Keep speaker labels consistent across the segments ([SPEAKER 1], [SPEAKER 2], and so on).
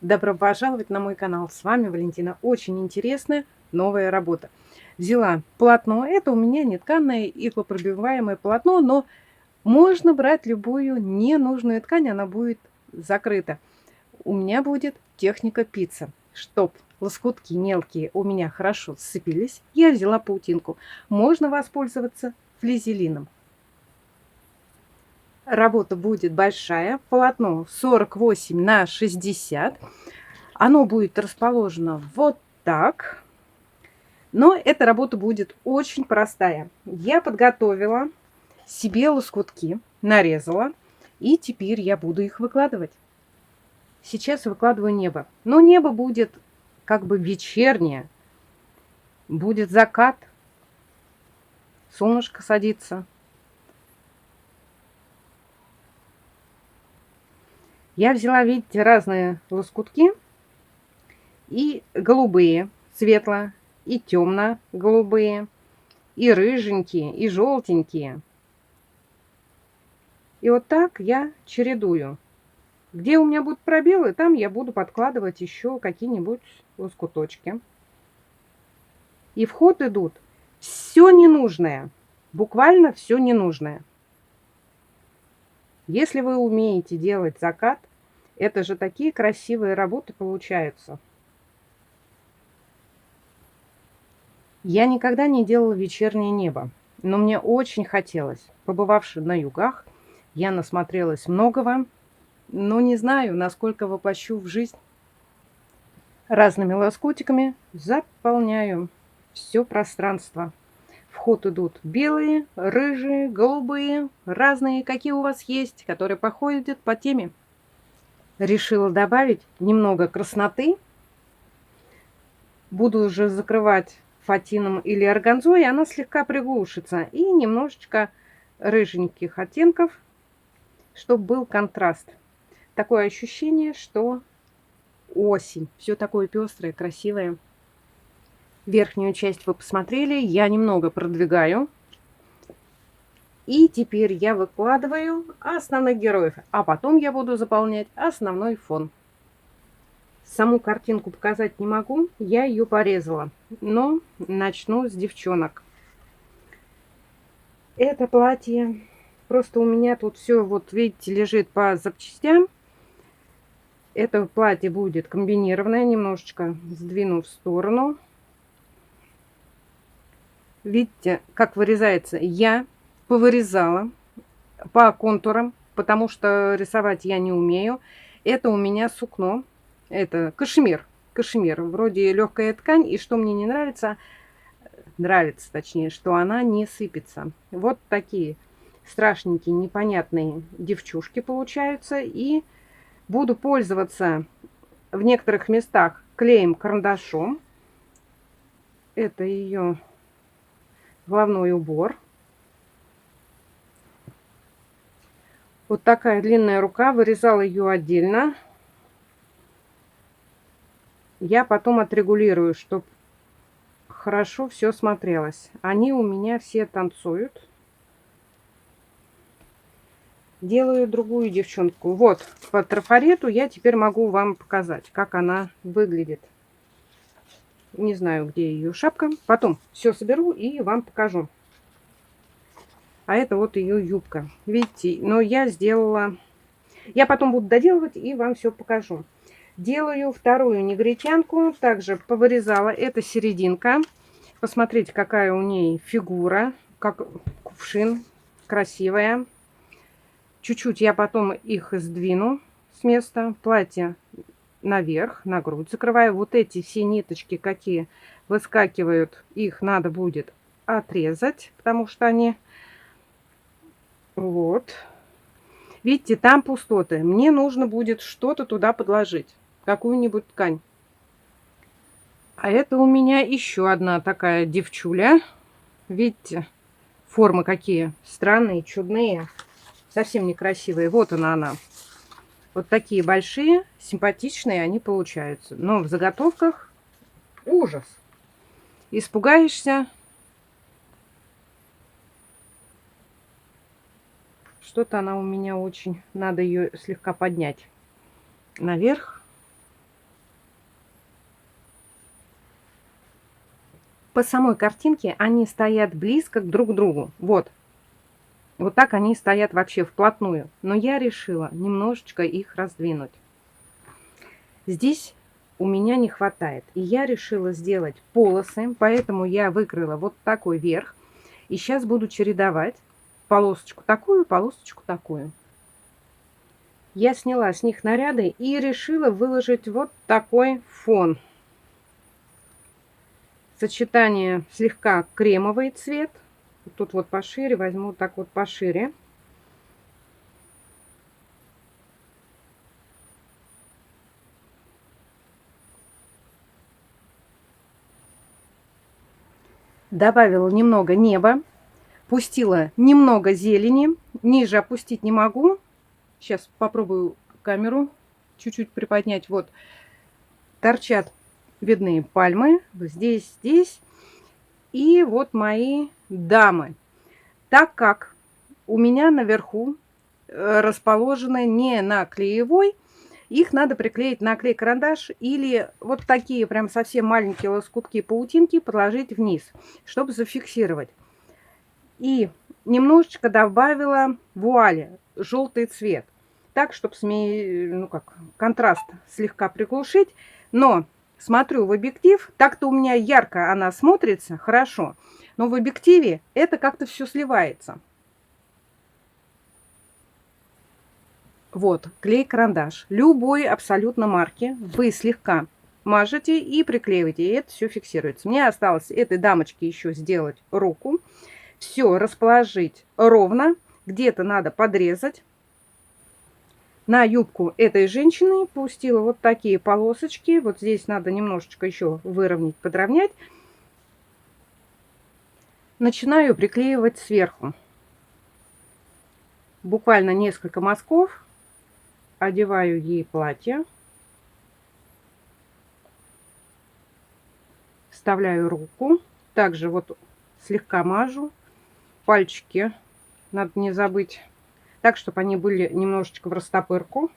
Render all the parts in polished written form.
[SPEAKER 1] Добро пожаловать на мой канал. С вами Валентина. Очень интересная новая работа. Взяла полотно. Это у меня нетканое иглопробиваемое полотно, но можно брать любую ненужную ткань, она будет закрыта. У меня будет техника пицца. Чтоб лоскутки мелкие у меня хорошо сцепились, я взяла паутинку. Можно воспользоваться флизелином. Работа будет большая. Полотно 48 на 60. Оно будет расположено вот так. Но эта работа будет очень простая. Я подготовила себе лоскутки, нарезала. И теперь я буду их выкладывать. Сейчас выкладываю небо. Но небо будет как бы вечернее. Будет закат. Солнышко садится. Я взяла, видите, разные лоскутки. И голубые, светло, и темно-голубые, и рыженькие, и желтенькие. И вот так я чередую. Где у меня будут пробелы, там я буду подкладывать еще какие-нибудь лоскуточки. И в ход идут все ненужное. Буквально все ненужное. Если вы умеете делать закат, это же такие красивые работы получаются. Я никогда не делала вечернее небо, но мне очень хотелось. Побывавши на югах, я насмотрелась многого, но не знаю, насколько воплощу в жизнь. Разными лоскутиками заполняю все пространство. В ход идут белые, рыжие, голубые, разные, какие у вас есть, которые походят по теме. Решила добавить немного красноты. Буду уже закрывать фатином или органзой, она слегка приглушится. И немножечко рыженьких оттенков, чтобы был контраст. Такое ощущение, что осень. Все такое пестрое, красивое. Верхнюю часть вы посмотрели. Я немного продвигаю. И теперь я выкладываю основных героев. А потом я буду заполнять основной фон. Саму картинку показать не могу. Я ее порезала. Но начну с девчонок. Это платье. Просто у меня тут все, вот видите, лежит по запчастям. Это платье будет комбинированное. Немножечко сдвину в сторону. Видите, как вырезается. Я повырезала по контурам, потому что рисовать я не умею. Это у меня сукно. Это кашемир. Кашемир. Вроде легкая ткань. И что мне не нравится, нравится точнее, что она не сыпется. Вот такие страшненькие, непонятные девчушки получаются. И буду пользоваться в некоторых местах клеем-карандашом. Это ее головной убор. Вот такая длинная рука. Вырезала ее отдельно. Я потом отрегулирую, чтобы хорошо все смотрелось. Они у меня все танцуют. Делаю другую девчонку. Вот по трафарету я теперь могу вам показать, как она выглядит. Не знаю, где ее шапка. Потом все соберу и вам покажу. А это вот ее юбка. Видите, но я сделала... Я потом буду доделывать и вам все покажу. Делаю вторую негритянку. Также повырезала. Это серединка. Посмотрите, какая у ней фигура. Как кувшин. Красивая. Чуть-чуть я потом их сдвину с места. Платье наверх, на грудь закрываю. Вот эти все ниточки, какие выскакивают, их надо будет отрезать, потому что они... Вот. Видите, там пустоты. Мне нужно будет что-то туда подложить. Какую-нибудь ткань. А это у меня еще одна такая девчуля. Видите, формы какие странные, чудные. Совсем некрасивые. Вот она. Вот такие большие, симпатичные они получаются. Но в заготовках ужас. Испугаешься. Что-то она у меня очень... Надо ее слегка поднять наверх. По самой картинке они стоят близко друг к другу. Вот. Вот так они стоят вообще вплотную. Но я решила немножечко их раздвинуть. Здесь у меня не хватает. И я решила сделать полосы. Поэтому я выкрыла вот такой верх. И сейчас буду чередовать полосочку такую. Я сняла с них наряды и решила выложить вот такой фон. Сочетание слегка кремовый цвет. Тут вот пошире, возьму так вот пошире. Добавила немного неба. Пустила немного зелени. Ниже опустить не могу. Сейчас попробую камеру чуть-чуть приподнять. Вот торчат, видны пальмы. Здесь, здесь. И вот мои дамы. Так как у меня наверху расположены не на клеевой, их надо приклеить на клей-карандаш или вот такие прям совсем маленькие лоскутки паутинки положить вниз, чтобы зафиксировать. И немножечко добавила вуали, желтый цвет, так, чтобы контраст слегка приглушить. Но смотрю в объектив, так-то у меня ярко она смотрится, хорошо, но в объективе это как-то все сливается. Вот, клей-карандаш, любой абсолютно марки, вы слегка мажете и приклеиваете, и это все фиксируется. Мне осталось этой дамочке еще сделать руку, все расположить ровно, где-то надо подрезать. На юбку этой женщины пустила вот такие полосочки, вот здесь надо немножечко еще выровнять, подровнять. Начинаю приклеивать сверху. Буквально несколько мазков. Одеваю ей платье. Вставляю руку. Также вот слегка мажу. Пальчики надо не забыть. Так, чтобы они были немножечко в растопырку.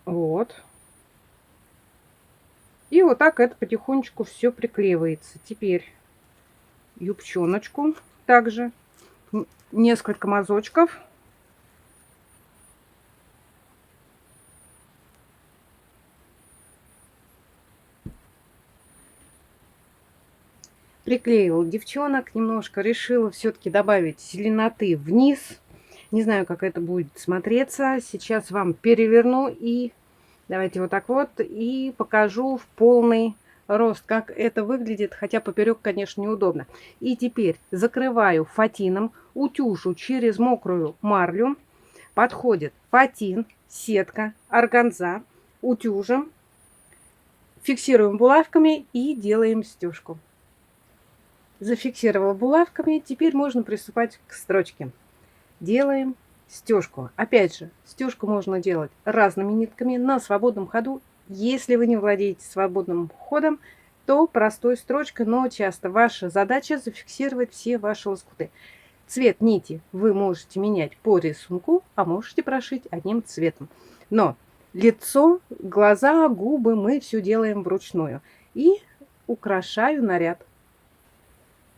[SPEAKER 1] Вот. И вот так это потихонечку все приклеивается. Теперь юбчоночку также. Несколько мазочков. Приклеила девчонок немножко. Решила все-таки добавить зеленоты вниз. Не знаю, как это будет смотреться. Сейчас вам переверну и давайте вот так вот. И покажу в полный рост, как это выглядит. Хотя поперек, конечно, неудобно. И теперь закрываю фатином. Утюжу через мокрую марлю. Подходит фатин, сетка, органза. Утюжим. Фиксируем булавками и делаем стежку. Зафиксировала булавками. Теперь можно приступать к строчке. Делаем стежку. Опять же, стежку можно делать разными нитками на свободном ходу. Если вы не владеете свободным ходом, то простой строчкой, но часто ваша задача зафиксировать все ваши лоскуты. Цвет нити вы можете менять по рисунку, а можете прошить одним цветом. Но лицо, глаза, губы мы все делаем вручную. И украшаю наряд.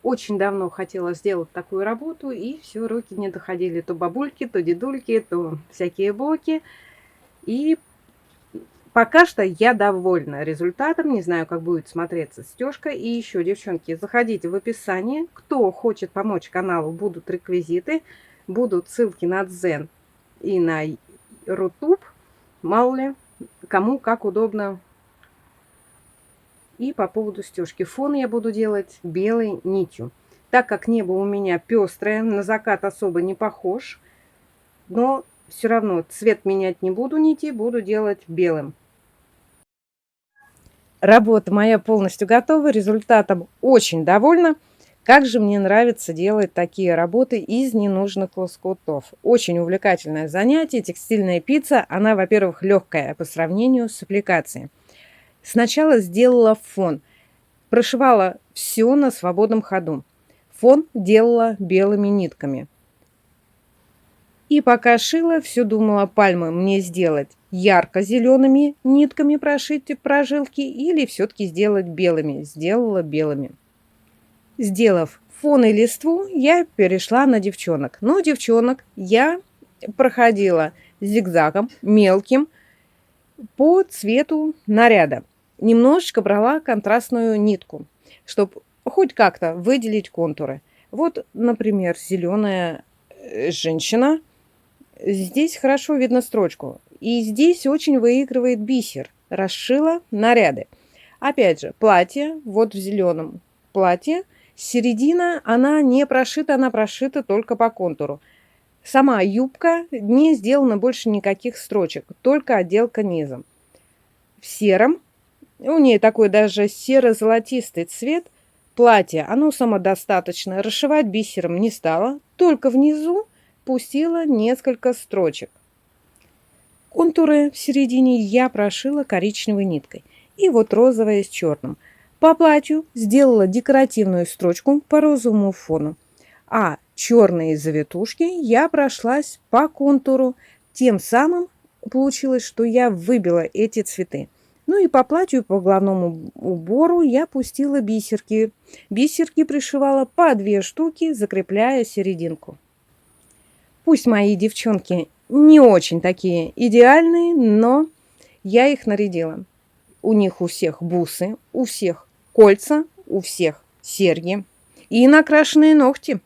[SPEAKER 1] Очень давно хотела сделать такую работу, и все, руки не доходили. То бабульки, то дедульки, то всякие боки. И пока что я довольна результатом. Не знаю, как будет смотреться стежка. И еще, девчонки, заходите в описание. Кто хочет помочь каналу, будут реквизиты. Будут ссылки на Дзен и на Рутуб. Мало ли, кому как удобно. И по поводу стежки. Фон я буду делать белой нитью. Так как небо у меня пестрое, на закат особо не похож. Но все равно цвет менять не буду нити, буду делать белым. Работа моя полностью готова. Результатом очень довольна. Как же мне нравится делать такие работы из ненужных лоскутов. Очень увлекательное занятие. Текстильная пицца. Она, во-первых, легкая по сравнению с аппликацией. Сначала сделала фон, прошивала все на свободном ходу. Фон делала белыми нитками. И пока шила, все думала, пальмы мне сделать ярко-зелеными нитками прошить прожилки или все-таки сделать белыми. Сделала белыми. Сделав фон и листву, я перешла на девчонок. Но девчонок я проходила зигзагом мелким по цвету наряда. Немножечко брала контрастную нитку, чтобы хоть как-то выделить контуры. Вот, например, зеленая женщина. Здесь хорошо видно строчку. И здесь очень выигрывает бисер. Расшила наряды. Опять же, платье, вот в зеленом платье. Середина, она не прошита, она прошита только по контуру. Сама юбка не сделана больше никаких строчек, только отделка низом. В сером, у нее такой даже серо-золотистый цвет, платье, оно самодостаточно, расшивать бисером не стала, только внизу пустила несколько строчек. Контуры в середине я прошила коричневой ниткой. И вот розовая с черным. По платью сделала декоративную строчку по розовому фону. А черные завитушки я прошлась по контуру. Тем самым получилось, что я выбила эти цветы. Ну и по платью, по головному убору я пустила бисерки. Бисерки пришивала по 2 штуки, закрепляя серединку. Пусть мои девчонки не очень такие идеальные, но я их нарядила. У них у всех бусы, у всех кольца, у всех серьги и накрашенные ногти.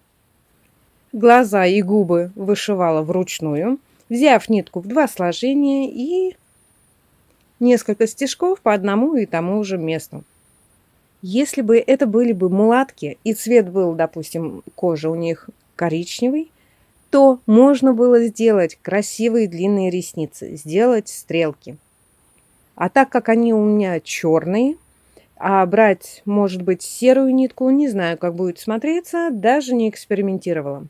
[SPEAKER 1] Глаза и губы вышивала вручную, взяв нитку в 2 сложения и несколько стежков по одному и тому же месту. Если бы это были бы мулатки, и цвет был, допустим, кожа у них коричневый, то можно было сделать красивые длинные ресницы, сделать стрелки. А так как они у меня черные, а брать, может быть, серую нитку, не знаю, как будет смотреться, даже не экспериментировала.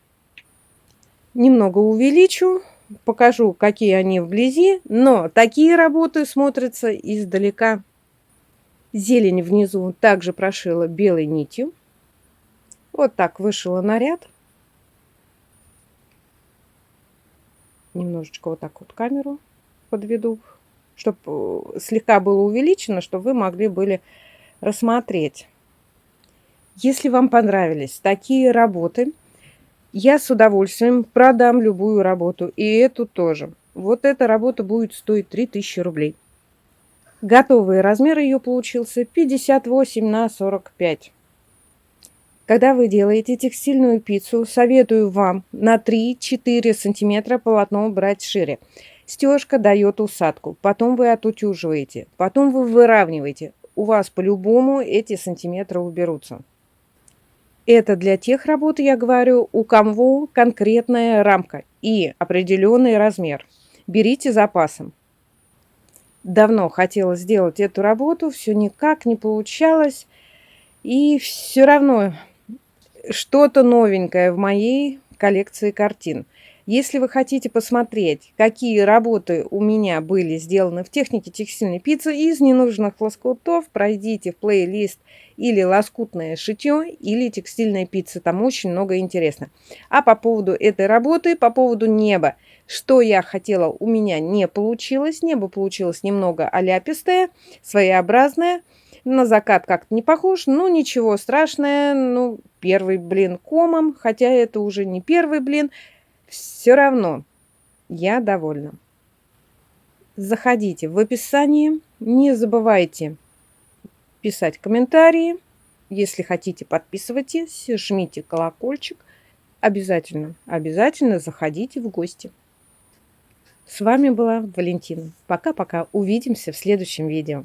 [SPEAKER 1] Немного увеличу, покажу, какие они вблизи, но такие работы смотрятся издалека. Зелень внизу также прошила белой нитью. Вот так вышила наряд. Немножечко вот так вот камеру подведу, чтобы слегка было увеличено, чтобы вы могли были рассмотреть. Если вам понравились такие работы, я с удовольствием продам любую работу, и эту тоже. Вот эта работа будет стоить 3000 рублей. Готовый размер ее получился 58 на 45. Когда вы делаете текстильную пиццу, советую вам на 3-4 сантиметра полотно брать шире. Стежка дает усадку, потом вы отутюживаете, потом вы выравниваете. У вас по-любому эти сантиметры уберутся. Это для тех работ, я говорю, у кого конкретная рамка и определенный размер. Берите запасом. Давно хотела сделать эту работу, все никак не получалось. И все равно что-то новенькое в моей коллекции картин. Если вы хотите посмотреть, какие работы у меня были сделаны в технике текстильной пиццы из ненужных лоскутов, пройдите в плейлист или лоскутное шитье, или текстильная пицца. Там очень много интересно. А по поводу этой работы, по поводу неба, что я хотела, у меня не получилось. Небо получилось немного аляпистое, своеобразное. На закат как-то не похож, но ничего страшного. Ну, первый блин комом, хотя это уже не первый блин. Все равно я довольна. Заходите в описание. Не забывайте писать комментарии. Если хотите, подписывайтесь, жмите колокольчик. Обязательно, обязательно заходите в гости. С вами была Валентина. Пока-пока. Увидимся в следующем видео.